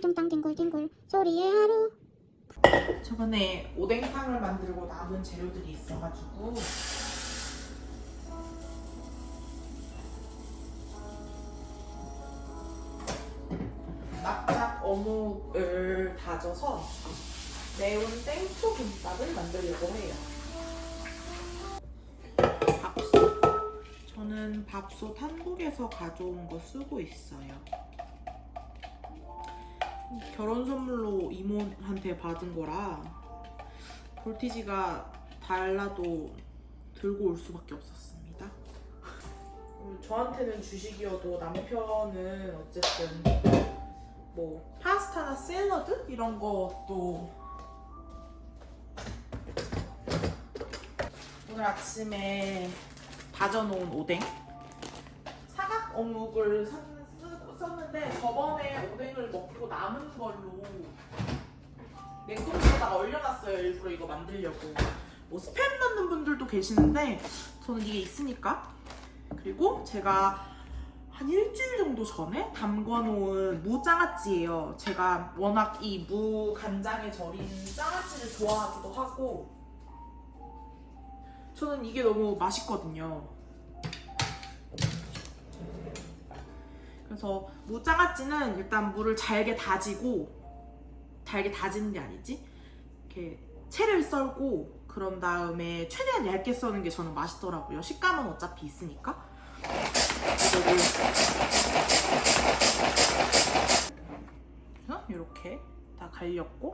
뚱땅 띵굴띵굴 소리의 하루. 저번에 오뎅탕을 만들고 남은 재료들이 있어가지고 납작 어묵을 다져서 매운 땡초 김밥을 만들려고 해요. 밥솥. 저는 밥솥 한국에서 가져온 거 쓰고 있어요. 결혼 선물로 이모한테 받은 거라 볼티지가 달라도 들고 올 수밖에 없었습니다. 저한테는 주식이어도 남편은 어쨌든 뭐 파스타나 샐러드 이런 것도 오늘 아침에 다져놓은 오뎅 사각 어묵을 썼는데 저번에 오뎅을 먹고 남은 걸로 냉동실에다가 얼려놨어요. 일부러 이거 만들려고. 뭐 스팸 넣는 분들도 계시는데 저는 이게 있으니까. 그리고 제가 한 일주일 정도 전에 담궈놓은 무장아찌예요. 제가 워낙 이 무 간장에 절인 장아찌를 좋아하기도 하고 저는 이게 너무 맛있거든요. 그래서 무장아찌는 일단 무를 잘게 다지고, 잘게 다지는 게 아니지, 이렇게 채를 썰고 그런 다음에 최대한 얇게 써는 게 저는 맛있더라고요. 식감은 어차피 있으니까. 이거를 이렇게 다 갈렸고,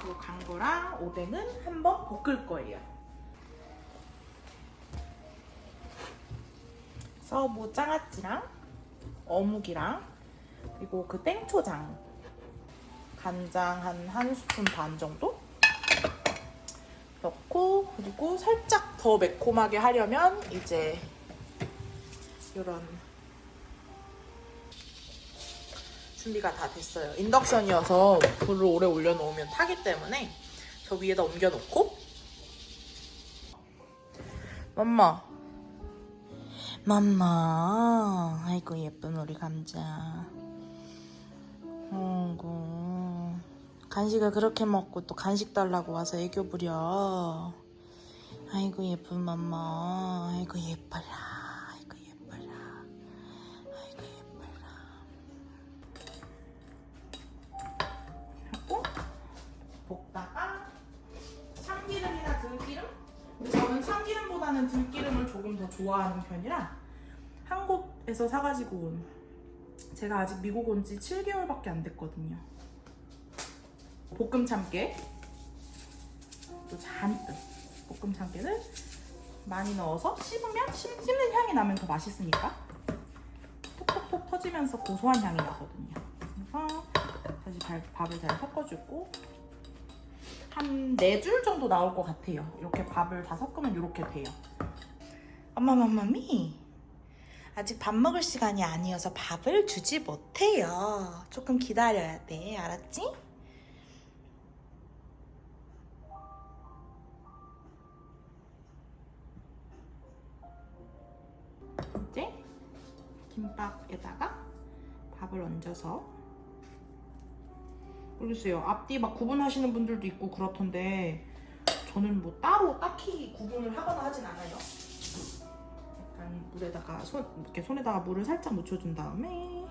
그리고 간 거랑 오뎅은 한번 볶을 거예요. 그래서 무장아찌랑 어묵이랑 그리고 그 땡초장, 간장 한 스푼 반 정도 넣고, 그리고 살짝 더 매콤하게 하려면 이제 이런 준비가 다 됐어요. 인덕션이어서 불을 오래 올려놓으면 타기 때문에 저 위에다 옮겨놓고. 맘마, 아이고 예쁜 우리 감자. 어이구, 간식을 그렇게 먹고 또 간식 달라고 와서 애교 부려. 아이고 예쁜 맘마, 아이고 예뻐라, 아이고 예뻐라, 아이고 예뻐라. 하고 볶다가 참기름이나 들기름? 근데 저는 참기름보다는 들기름을 조금 더 좋아하는 편이라 한국에서 사가지고 온, 제가 아직 미국 온 지 7개월밖에 안 됐거든요. 볶음 참깨, 또 잔뜩 볶음 참깨를 많이 넣어서 씹으면 씹는 향이 나면 더 맛있으니까 톡톡톡 터지면서 고소한 향이 나거든요. 그래서 다시 밥을 잘 섞어주고 한 4줄 정도 나올 것 같아요. 이렇게 밥을 다 섞으면 이렇게 돼요. 엄마미, 아직 밥 먹을 시간이 아니어서 밥을 주지 못해요. 조금 기다려야 돼. 알았지? 이제 김밥에다가 밥을 얹어서, 모르겠어요. 앞뒤 막 구분하시는 분들도 있고 그렇던데 저는 뭐 따로 딱히 구분을 하거나 하진 않아요. 약간 물에다가 이렇게 손에다가 물을 살짝 묻혀준 다음에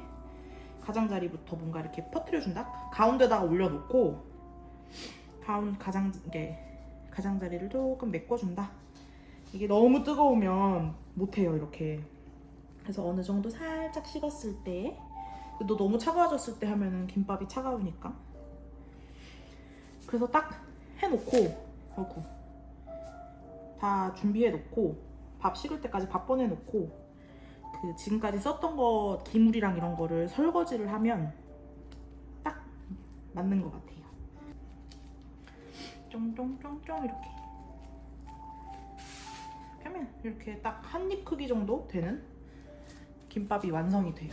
가장자리부터 뭔가 이렇게 퍼뜨려준다. 가운데다가 올려놓고 가장자리를 조금 메꿔준다. 이게 너무 뜨거우면 못해요, 이렇게. 그래서 어느 정도 살짝 식었을 때, 또 너무 차가워졌을 때 하면은 김밥이 차가우니까. 그래서 딱 해놓고, 다 준비해놓고, 밥 식을 때까지 밥 꺼내놓고, 그 지금까지 썼던 거 기물이랑 이런 거를 설거지를 하면 딱 맞는 것 같아요. 쫑쫑쫑쫑 이렇게 하면 이렇게 딱 한 입 크기 정도 되는 김밥이 완성이 돼요.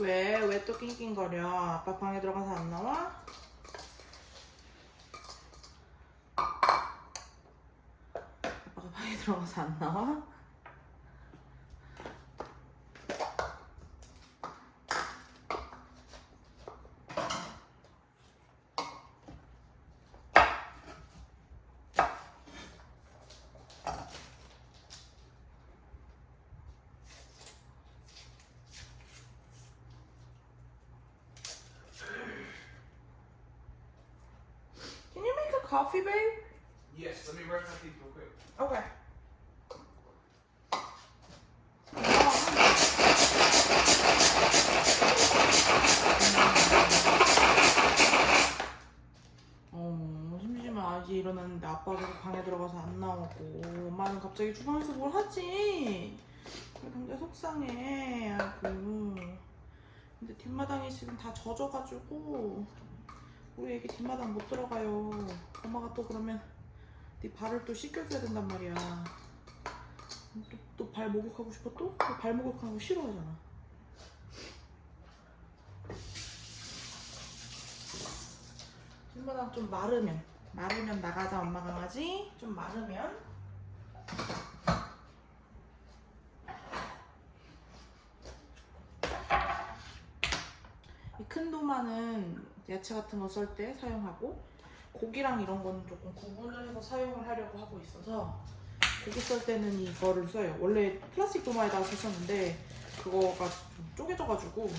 왜? 왜 또 낑낑거려? 아빠 방에 들어가서 안 나와? 아빠가 방에 들어가서 안 나와? Can you make a coffee, babe? Yes, let me brush my teeth real quick. Okay. 심심해. 아직 일어났는데 아빠가 계속 방에 들어가서 안 나오고 엄마는 갑자기 주방에서 뭘 하지? 굉장히 속상해. 아이고. 근데 뒷마당이 지금 다 젖어가지고 우리 애기 뒷마당 못 들어가요. 엄마가 또 그러면 네 발을 또 씻겨줘야 된단 말이야. 또 발 목욕하고 싶어 또? 발 목욕하는 거 싫어하잖아. 뒷마당 좀 마르면 나가자 엄마 강아지. 좀 마르면 이 큰 도마는 야채 같은 거 썰 때 사용하고 고기랑 이런 거는 조금 구분을 해서 사용을 하려고 하고 있어서 고기 썰 때는 이거를 써요. 원래 플라스틱 도마에다가 썼었는데 그거가 좀 쪼개져가지고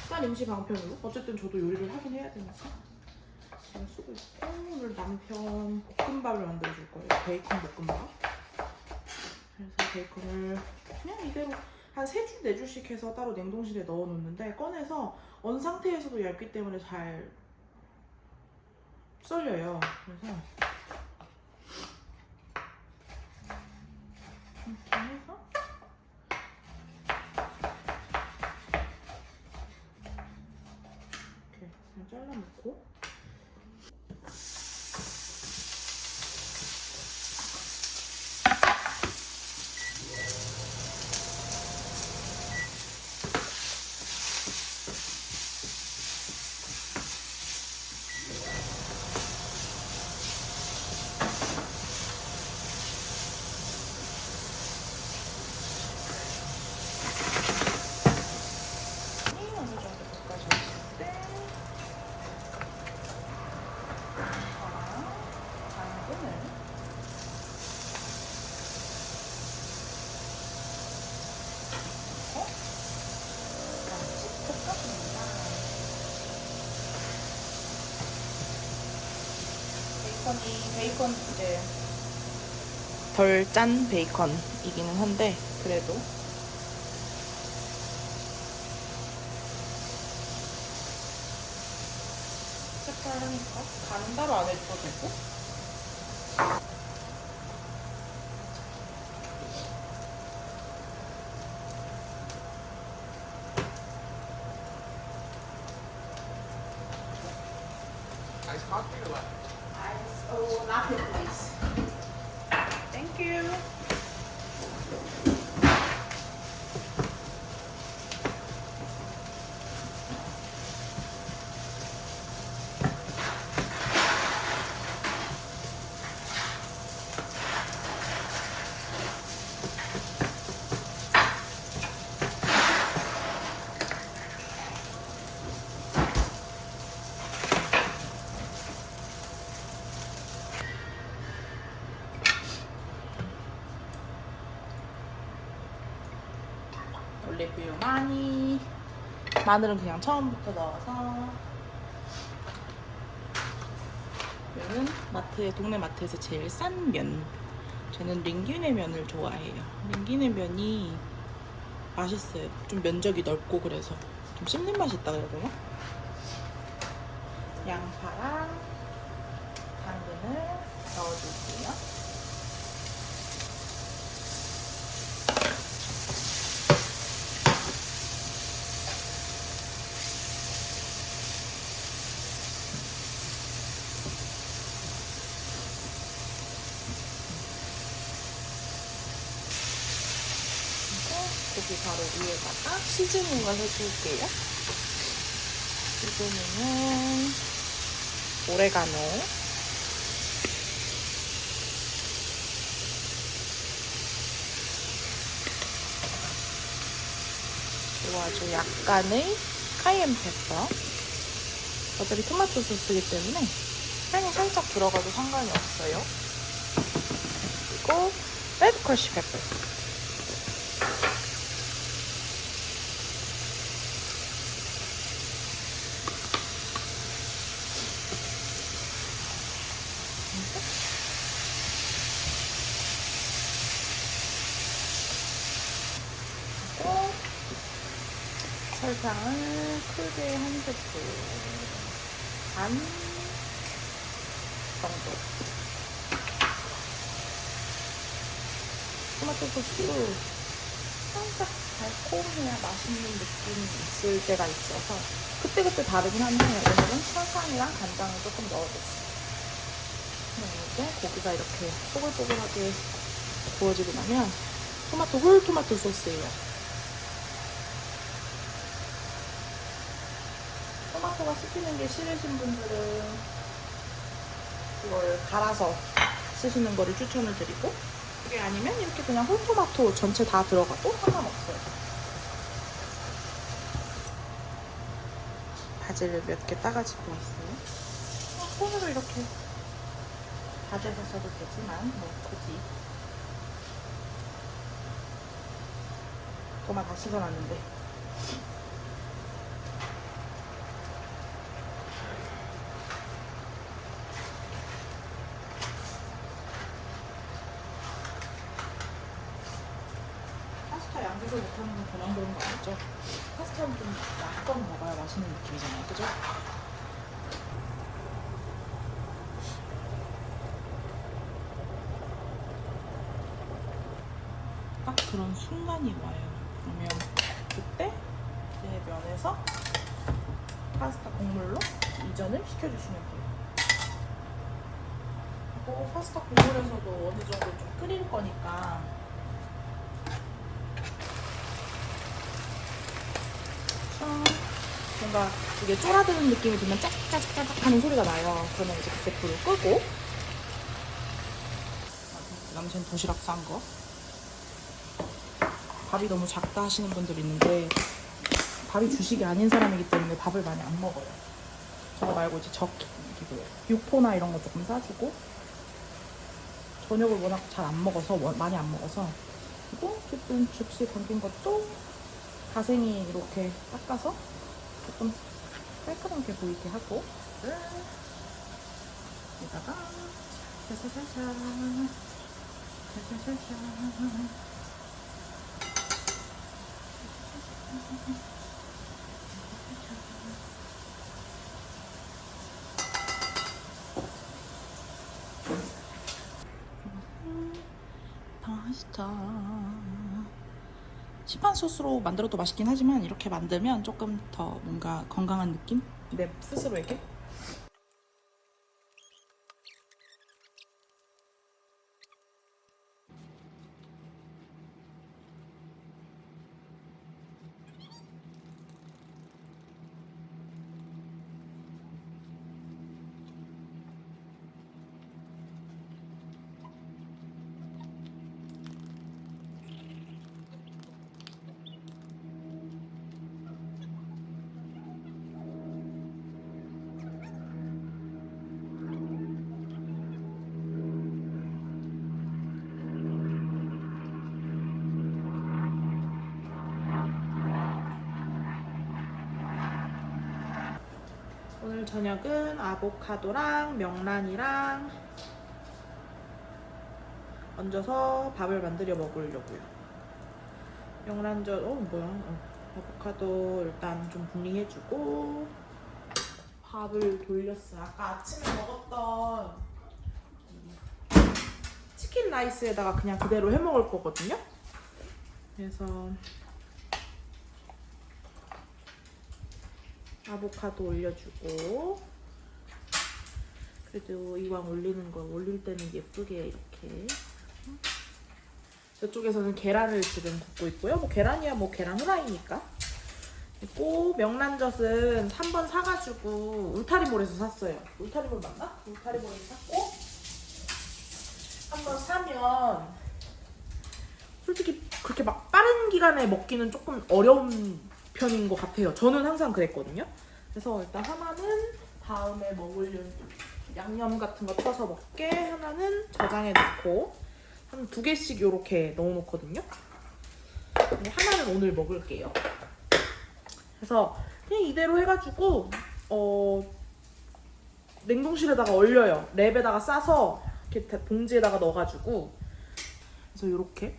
딴 임시 방편으로 어쨌든 저도 요리를 하긴 해야 되니까 잘 쓰고 있고 오늘 남편 볶음밥을 만들어줄 거예요. 베이컨 볶음밥. 그래서 베이컨을 그냥 이대로 한 3줄, 4줄씩 해서 따로 냉동실에 넣어놓는데 꺼내서 언 상태에서도 얇기 때문에 잘 썰려요. 그래서 이렇게 해서 이렇게 그냥 잘라놓고 베이컨 이제 덜 짠 베이컨이기는 한데 그래도 색깔하니까 간은 따로 안 해줘도 되고. Iced coffee or what? Oh, latte please. Thank you. 올리브유 많이. 마늘은 그냥 처음부터 넣어서. 이거는 동네 마트에서 제일 싼 면. 저는 링균의 면을 좋아해요. 링균의 면이 맛있어요. 좀 면적이 넓고 그래서 좀 씹는 맛이 있다 그래야 되나? 양파랑 당근을 넣어줄게요. 고기 바로 위에다가 시즈닝을 해줄게요. 시즈닝은 오레가노, 그리고 아주 약간의 카이엔 페퍼. 어차피 토마토 소스이기 때문에 향이 살짝 들어가도 상관이 없어요. 그리고 레드 크러쉬 페퍼. 설탕을 크게 한 스푼 반 정도. 토마토 소스도 살짝 달콤해야 맛있는 느낌이 있을 때가 있어서 그때그때 다르긴 한데 오늘은 설탕이랑 간장을 조금 넣어줬어요. 이제 고기가 이렇게 뽀글뽀글하게 구워지고 나면 홀 토마토 소스예요. 토마토가 씹히는 게 싫으신 분들은 이걸 갈아서 쓰시는 거를 추천을 드리고, 그게 아니면 이렇게 그냥 홀토마토 전체 다 들어가도 상관없어요. 바질을 몇 개 따가지고 왔어요. 손으로 이렇게 다져서 써도 되지만 뭐 굳이 도마 다 씻어놨는데 파스타 양조절 못하는 건 저만 그런 거 아니죠? 파스타는 좀 양껏 먹어야 맛있는 느낌이잖아요, 그죠? 딱 그런 순간이 와요. 그러면 그때 제 면에서 파스타 국물로 이전을 시켜주시면 돼요. 그리고 파스타 국물에서도 어느 정도 좀 끓일 거니까 뭔가 이게 쫄아드는 느낌이 들면 짝짝짝짝 하는 소리가 나요. 그러면 이제 그때 불을 끄고, 남친 도시락 싼 거. 밥이 너무 작다 하시는 분들이 있는데 밥이 주식이 아닌 사람이기 때문에 밥을 많이 안 먹어요. 저거 말고 이제 육포나 이런 거 조금 싸주고, 저녁을 워낙 잘 안 먹어서 많이 안 먹어서. 그리고 어쨌든 접시에 담긴 것도 가생이 이렇게 닦아서 조금 깔끔하게 보이게 하고, 여기다가 살살살살 파스타. 시판 소스로 만들어도 맛있긴 하지만 이렇게 만들면 조금 더 뭔가 건강한 느낌? 내 스스로에게? 오늘 저녁은 아보카도랑 명란이랑 얹어서 밥을 만들어 먹으려고요. 명란젓, 아보카도 일단 좀 분리해주고 밥을 돌렸어요. 아까 아침에 먹었던 치킨 라이스에다가 그냥 그대로 해 먹을 거거든요. 그래서 아보카도 올려주고, 그래도 이왕 올리는 거 올릴 때는 예쁘게 이렇게 이쪽에서는 계란을 지금 굽고 있고요. 뭐 계란이야 뭐 계란 후라이니까. 있고 명란젓은 3번 사가지고 울타리몰에서 샀어요. 울타리몰 맞나? 울타리몰에서 샀고 한번 사면 솔직히 그렇게 막 빠른 기간에 먹기는 조금 어려운 편인 것 같아요. 저는 항상 그랬거든요. 그래서 일단 하나는 다음에 먹을 양념 같은 거 쳐서 먹게, 하나는 저장해 놓고 한 2개씩 이렇게 넣어 놓거든요. 하나는 오늘 먹을게요. 그래서 그냥 이대로 해가지고 냉동실에다가 얼려요. 랩에다가 싸서 이렇게 봉지에다가 넣어가지고, 그래서 이렇게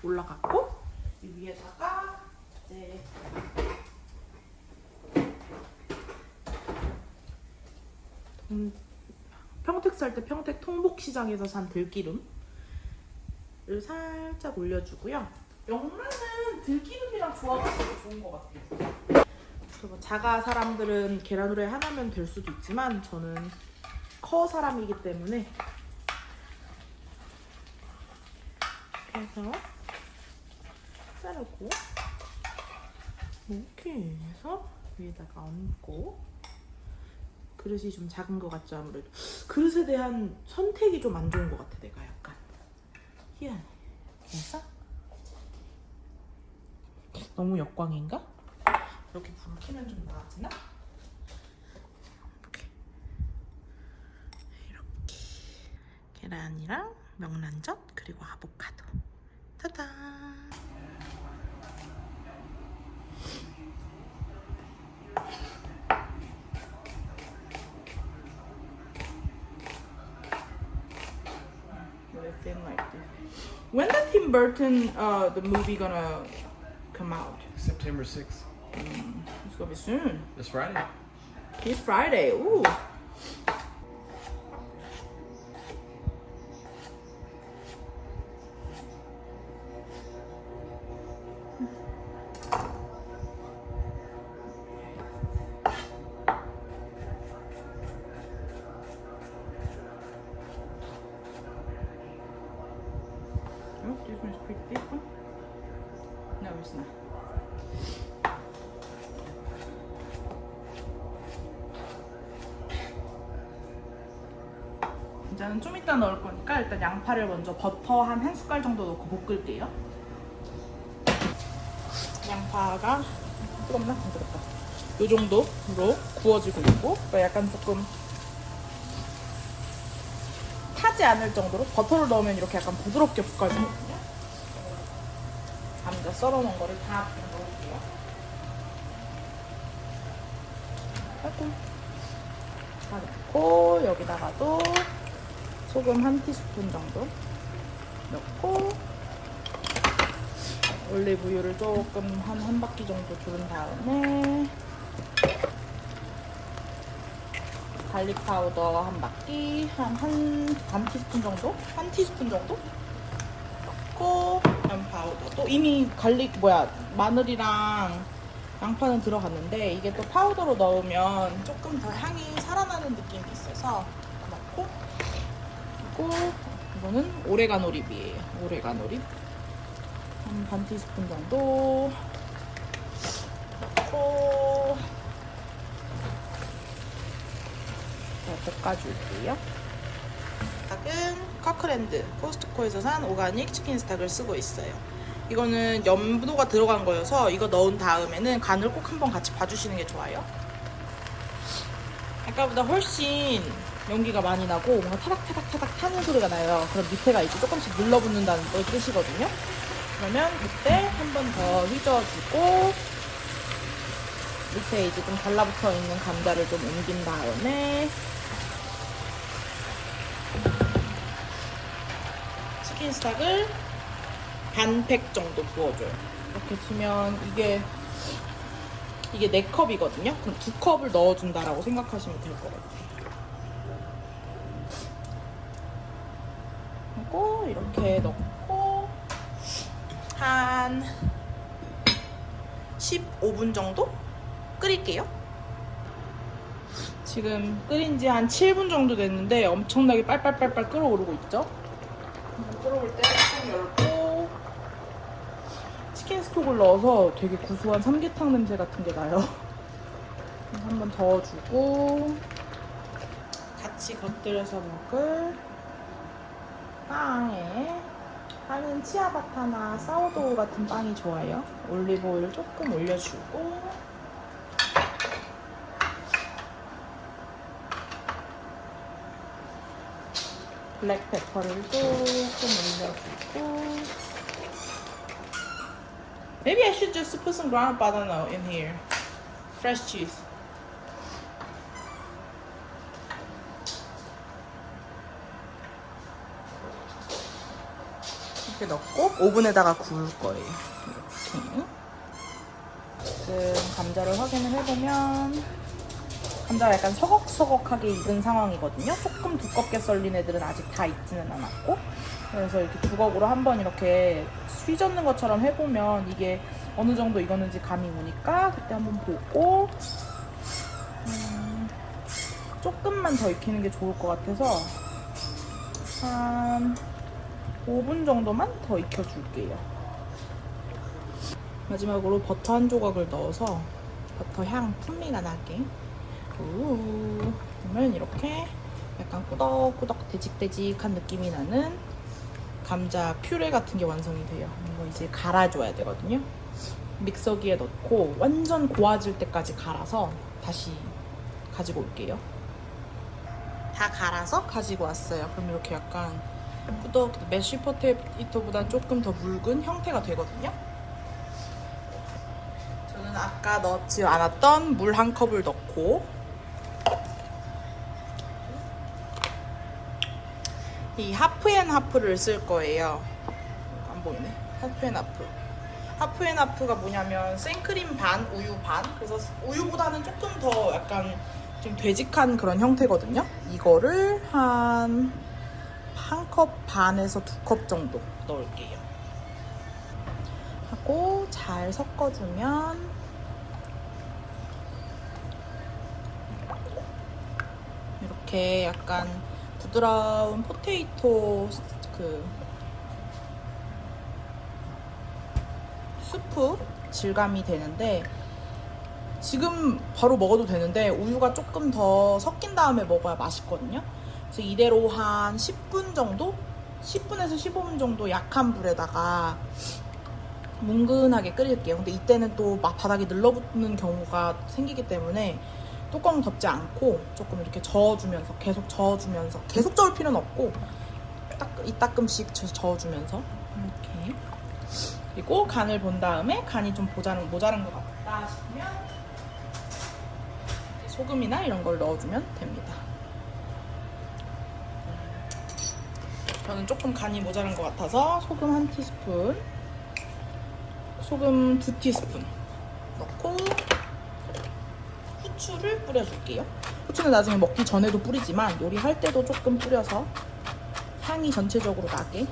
올라갔고 이 위에다가 이제 평택 살 때 평택 통복시장에서 산 들기름을 살짝 올려주고요. 명란은 들기름이랑 조화가 되게 좋은 것 같아요. 그리고 자가 사람들은 계란 후라이 하나면 될 수도 있지만 저는 커 사람이기 때문에 이렇게 해서 자르고 이렇게 해서 위에다가 얹고, 그릇이 좀 작은 것 같죠. 아무래도 그릇에 대한 선택이 좀 안 좋은 것 같아. 내가 약간 희한해. 그래서 너무 역광인가? 이렇게 불을 켜면 좀 나아지나? 이렇게 계란이랑 명란젓 그리고 아보카도. 짜잔! When the Tim Burton the movie gonna come out? September 6th. It's gonna be soon. This Friday. This Friday. Ooh. Oh, this one's pretty thick one. No, it's not. 이제는 좀 이따 넣을 거니까 일단 양파를 먼저 버터 한 숟갈 정도 넣고 볶을게요. 양파가 뜨겁나? 안 뜨겁다. 이 정도로 구워지고 있고, 그러니까 약간 조금 타지 않을 정도로 버터를 넣으면 이렇게 약간 부드럽게 볶아지거든요. 감자 썰어놓은 거를 다 넣을게요. 아이고. 다 넣고 여기다가도 소금 한 티스푼 정도 넣고 올리브유를 조금 한 바퀴 정도 두른 다음에 갈릭 파우더 한 바퀴 반 티스푼 정도? 한 티스푼 정도? 넣고 면 파우더, 또 이미 마늘이랑 양파는 들어갔는데 이게 또 파우더로 넣으면 조금 더 향이 살아나는 느낌이 있어서 넣고, 그리고 이거는 오레가노 립이에요. 오레가노 립 한 반 티스푼 정도 넣고 볶아줄게요. 스탁은 커크랜드 코스트코에서 산 오가닉 치킨 스탁을 쓰고 있어요. 이거는 염도가 들어간 거여서 이거 넣은 다음에는 간을 꼭 한번 같이 봐주시는 게 좋아요. 아까보다 훨씬 연기가 많이 나고 뭔가 타닥타닥타닥 타는 소리가 나요. 그럼 밑에가 이제 조금씩 눌러붙는다는 뜻이거든요. 그러면 그때 한 번 더 휘저어주고 밑에 이제 좀 달라붙어 있는 감자를 좀 옮긴 다음에 치킨 스탁을 반팩 정도 부어줘요. 이렇게 치면 이게 4컵이거든요. 그럼 2컵을 넣어준다라고 생각하시면 될 것 같아요. 그리고 이렇게 넣고 한 15분 정도 끓일게요. 지금 끓인 지 한 7분 정도 됐는데 엄청나게 빨빨빨빨 끓어오르고 있죠. 끓어올 때 뚜껑 열고 치킨 스톡을 넣어서 되게 구수한 삼계탕 냄새 같은 게 나요. 한번 저어주고 같이 곁들여서 먹을 빵에 빵은 치아바타나 사워도우 같은 빵이 좋아요. 올리브 오일 조금 올려주고 블랙페퍼를 조금 올려주고 Maybe I should just put some ground banana in here. Fresh cheese. 이렇게 넣고 오븐에다가 구울 거예요. 이렇게. 지금 감자를 확인을 해보면 감자가 약간 서걱서걱하게 익은 상황이거든요. 조금 두껍게 썰린 애들은 아직 다 익지는 않았고, 그래서 이렇게 주걱으로 한번 이렇게 휘젓는 것처럼 해보면 이게 어느 정도 익었는지 감이 오니까 그때 한번 보고 조금만 더 익히는 게 좋을 것 같아서 한 5분 정도만 더 익혀줄게요. 마지막으로 버터 한 조각을 넣어서 버터 향 풍미가 나게. 그러면 이렇게 약간 꾸덕꾸덕 되직되직한 느낌이 나는 감자 퓨레 같은 게 완성이 돼요. 이거 이제 갈아줘야 되거든요. 믹서기에 넣고 완전 고와질 때까지 갈아서 다시 가지고 올게요. 다 갈아서 가지고 왔어요. 그럼 이렇게 약간 꾸덕 메쉬 포테이토보다 조금 더 묽은 형태가 되거든요. 저는 아까 넣지 않았던 물 한 컵을 넣고 이 하프앤하프를 쓸 거예요. 안 보이네. 하프앤하프. 하프앤하프가 뭐냐면 생크림 반, 우유 반. 그래서 우유보다는 조금 더 약간 좀 되직한 그런 형태거든요. 이거를 한 컵 반에서 2컵 정도 넣을게요. 하고 잘 섞어주면 이렇게 약간 부드러운 포테이토 그 수프 질감이 되는데 지금 바로 먹어도 되는데 우유가 조금 더 섞인 다음에 먹어야 맛있거든요. 그래서 이대로 한 10분 정도? 10분에서 15분 정도 약한 불에다가 뭉근하게 끓일게요. 근데 이때는 또 바닥이 늘러붙는 경우가 생기기 때문에 뚜껑 덮지 않고 조금 이렇게 저어주면서 계속 저어주면서 계속 저을 필요는 없고 이따끔씩 저어주면서 이렇게. 그리고 간을 본 다음에 간이 좀 모자란 것 같다 싶으면 소금이나 이런 걸 넣어주면 됩니다. 저는 조금 간이 모자란 것 같아서 소금 1티스푼, 소금 2티스푼 넣고 후추를 뿌려줄게요. 후추는 나중에 먹기 전에도 뿌리지만 요리할 때도 조금 뿌려서 향이 전체적으로 나게.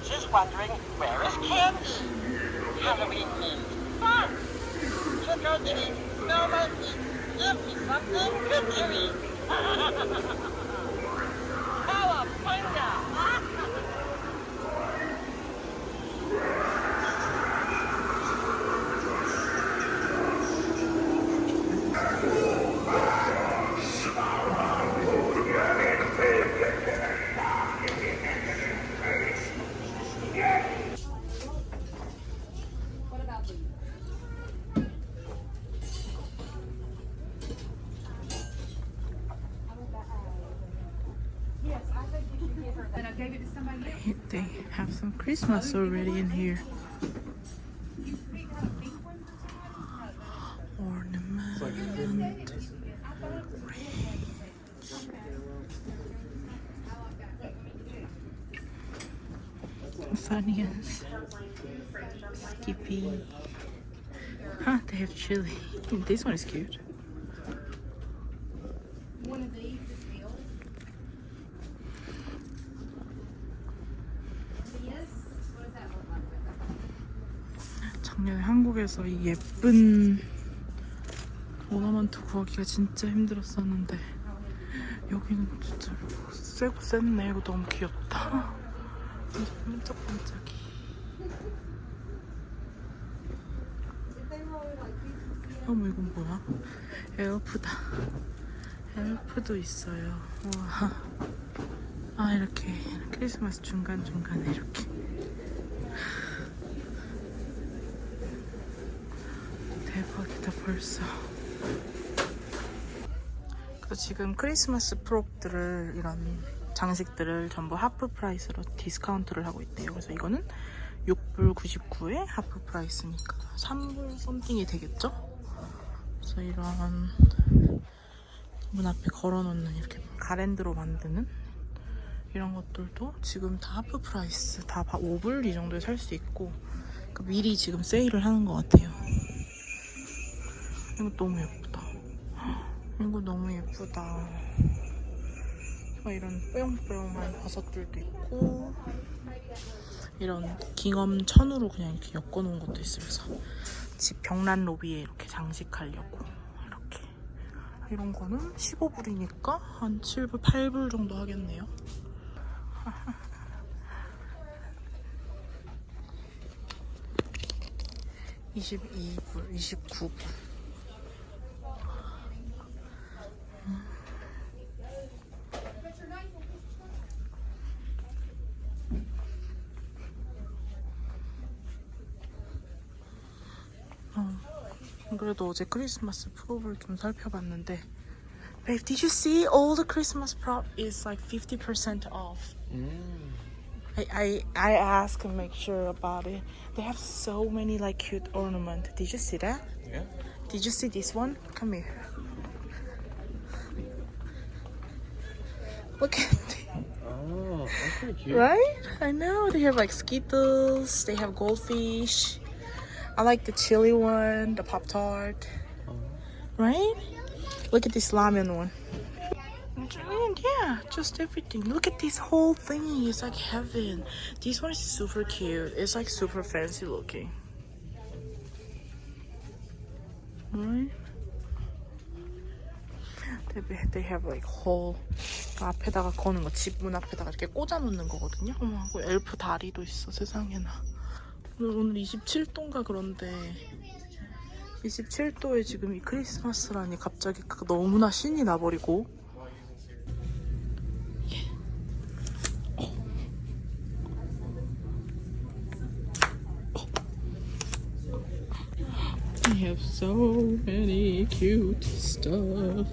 Just wondering, where is candy? Halloween themed fun! Trick or treat, no monkey, give me something good to eat! Cowabunga! They have some Christmas already in here. Ornament. Funyuns. Skippy. Huh, they have chili. This one is cute. 작년에 한국에서 이 예쁜 오너먼트 구하기가 진짜 힘들었었는데 여기는 진짜 세고 쎘네. 이거 너무 귀엽다. 완전 반짝반짝이. 어머 이건 뭐야? 엘프다. 엘프도 있어요. 우와. 아 이렇게 크리스마스 중간중간에 이렇게 대박이다 벌써. 그래서 지금 크리스마스 프롭들을 이런 장식들을 전부 하프 프라이스로 디스카운트를 하고 있대요. 그래서 이거는 6불 99에 하프 프라이스니까 3불 썸띵이 되겠죠? 그래서 이런 문 앞에 걸어놓는 이렇게 가랜드로 만드는 이런 것들도 지금 다 하프 프라이스, 다 5불 이 정도에 살 수 있고 그러니까 미리 지금 세일을 하는 것 같아요. 이거 너무 예쁘다. 이거 너무 예쁘다. 이런 뽀용뽀용한 버섯들도 있고 이런 깅엄 천으로 그냥 이렇게 엮어놓은 것도 있으면서 집 벽난 로비에 이렇게 장식하려고 이렇게. 이런 거는 15불이니까 한 7불, 8불 정도 하겠네요. (22불) (29불) 그래도 어제 크리스마스 프롭을 좀 살펴봤는데 Babe, did you see all the Christmas prop is like 50% off? I asked and make sure about it. They have so many like cute ornament. Did you see that? Yeah. Did you see this one? Come here. Look at it. Oh, that's pretty cute. Right? I know. They have like Skittles. They have goldfish. I like the chili one, the Pop-Tart. Right? Look at this ramen one. Yeah, just everything. Look at this whole thing. It's like heaven. This one is super cute. It's like super fancy looking. Right? They have like whole 앞에다가 거는 거, 집 문 앞에다가 이렇게 꽂아 놓는 거거든요. 어머, 그 엘프 다리도 있어. 세상에나. 오늘 27도인가 그런데 27도에 지금 이 크리스마스라니 갑자기 너무나 신이 나버리고. I have so many cute stuff.